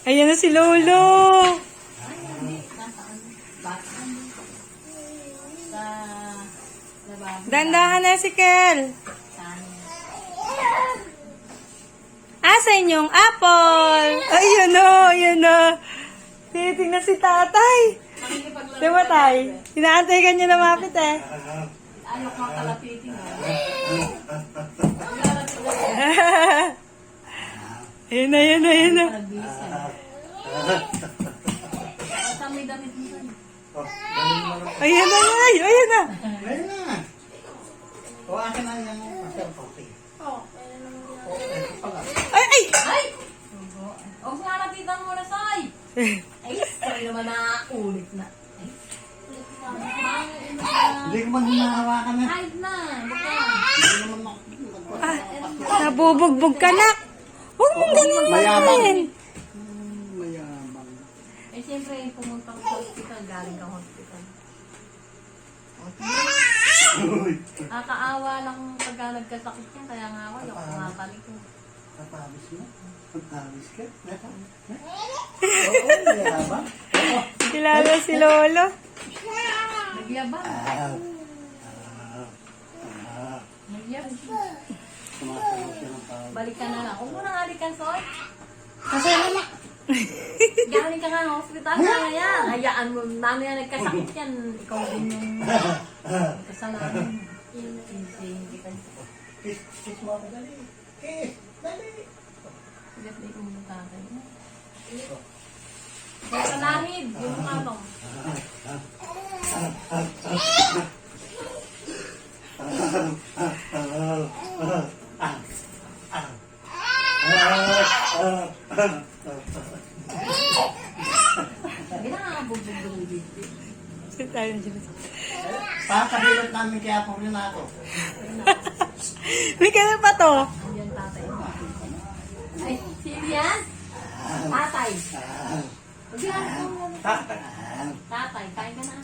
Ayan na si Lolo. Dandahan na si Kel. Asa inyong apple? Ayun o, ayun o. Titingnan si tatay. Diba tay? Inaantay ka niya na mapit eh. Ayok makalapitin. Ayun na, ayun na, ayun na. May damit mo. Ayun na, ayun na. Ayun na. O, akin na yung pastel coffee. Ay, ay! Ay! Huwag nga napitan mo na, Soy! Ay, Soy naman na ulit na. Ay, ulit na. Hindi ko man hinahawakan na. Hide na. Baka. Hindi naman Nabubugbog ka na. Huwag mong ganyan gawin. mayabang. Eh, siyempre, pumunta ko sa hospital. Galing kang hospital. Kaawa lang pagka nagkasakit yan. Kaya nga ako, yung kumapalik ko. Kapawis mo? Kapawis ka? Oo, mayabang. Kilala si Lolo. Nagyabang. Nagyabang. Sumasagot siya ng tao. Balik ka na lang. Huwag mo nang halikan, Soy. Kasi naman. Galing ka nga ng hospital. Kaya yan. Hayaan mo. Mamaya nagkasakit yan. Ikaw din yung kasalanan. Hindi ka. Kiss mo ako, dali. Kiss, dali. Sigat na yung tatay mo. Kaya kalahid. Yung mukha mo. Sabi na nga bugbog dito. Sige tayo na dyan. Papahilot namin kaya po rin ako. May kailan pa to? Andiyan tatay mo. Ay, sino yan? Tatay. Tatay, kain ka na.